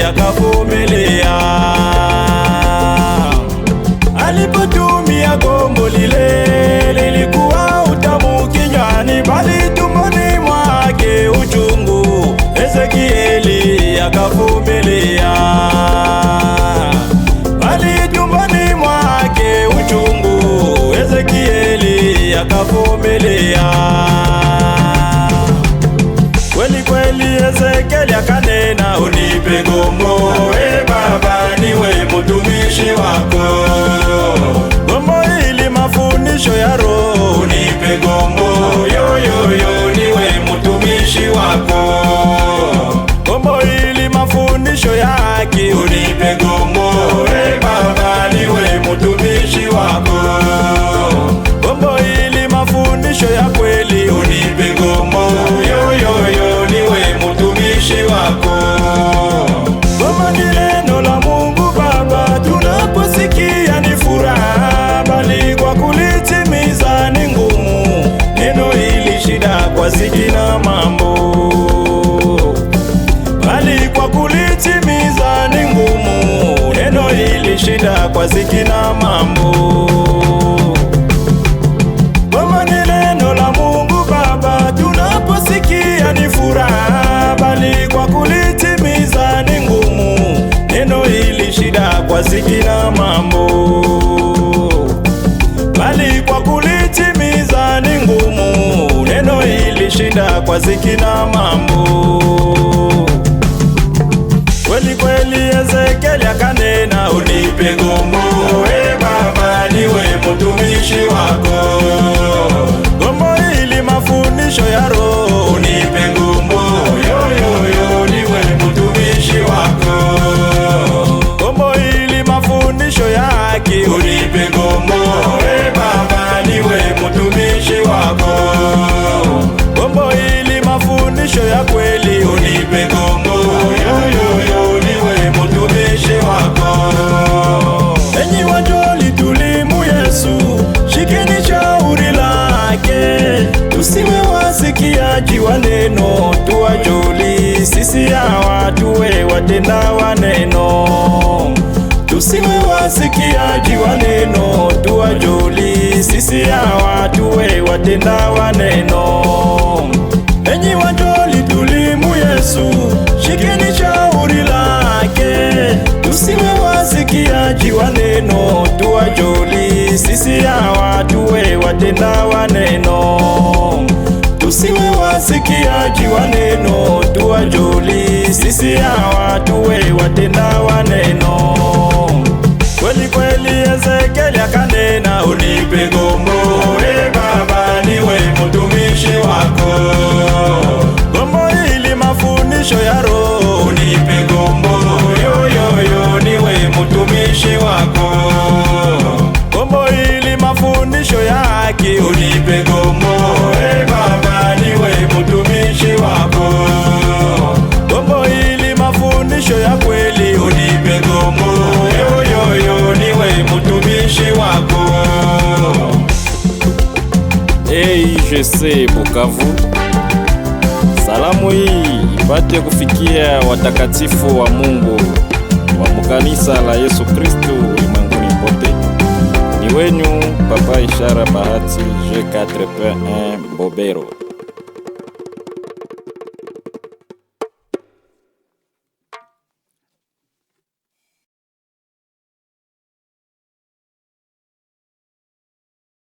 akavumilia. Alipotumia gombo lile lilikuwa utamu kinywani, bali tumboni mwake uchungu. Ezekieli akavumilia, bali tumboni mwake uchungu. Ezekieli akavumilia. Kweli kweli Ezekieli akanena, unipe gombo, Baba, niwe mtumishi wako. Gombo hili mafundisho ya Roho, unipe gombo, niwe mtumishi wako. Gombo hili mafundisho ya haki, unipe gombo, Baba, niwe mtumishi wako. Gombo hili mafundisho ya kweli, unipe gombo, niwe mtumishi wako. Gombo ni neno la Mungu Baba, tunaposikia ni furaha, bali kwa kulitimiza ni ngumu. Neno hili shida kwa ziki na mambo, bali kwa kulitimiza ni ngumu. Neno hili shida kwa ziki na mambo. Gombo ni neno la Mungu Baba, tunaposikia ni furaha, bali kwa kulitimiza ni ngumu. Neno hili shida kwa ziki na mambo, bali kwa kulitimiza ni ngumu. Neno hili shida kwa ziki na mambo. Kweli kweli Ezekieli akanena, unipe gombo, Baba, niwe mtumishi wako. Gombo hili mafundisho ya Roho, unipe gombo, niwe mtumishi wako. Gombo hili mafundisho ya haki, unipe gombo, Baba, niwe mtumishi wako. Gombo hili mafundisho ya kweli, unipe gombo, niwe mtumishi wako. Enyi wajoli tulimu Yesu, shikeni shauri lake, tusiwe wasikiaji wa neno, tuwajoli sisi hawa, tuwe watenda wa neno. Tusiwe wasikiaji wa neno, tuwajoli sisi hawa, tuwe watenda wa neno. Enyi wajoli tulimu Yesu, shikeni shauri lake, tusiwe wasikiaji wa neno, tuwajoli sisi hawa, tuwe watenda wa neno. Tusiwe wasikiaji wa neno, tuwajoli sisi hawa, tuwe watenda wa neno. Kweli kweli Ezekieli akanena, unipe gombo, Baba, niwe mtumishi wako. Gombo hili mafundisho ya Roho, unipe gombo, niwe mtumishi wako. Gombo hili mafundisho ya haki, unipe gombo, Baba, niwe mtumishi wako. Gombo hili mafundisho ya kweli, unipe gombo, niwe mtumishi wako. JC Bukavu, salamu hii ipate kufikia watakatifu wa Mungu wa mkanisa la Yesu Kristo ulimwenguni pote. Ni wenyu Papa Ishara Bahati G4.1 Bobero.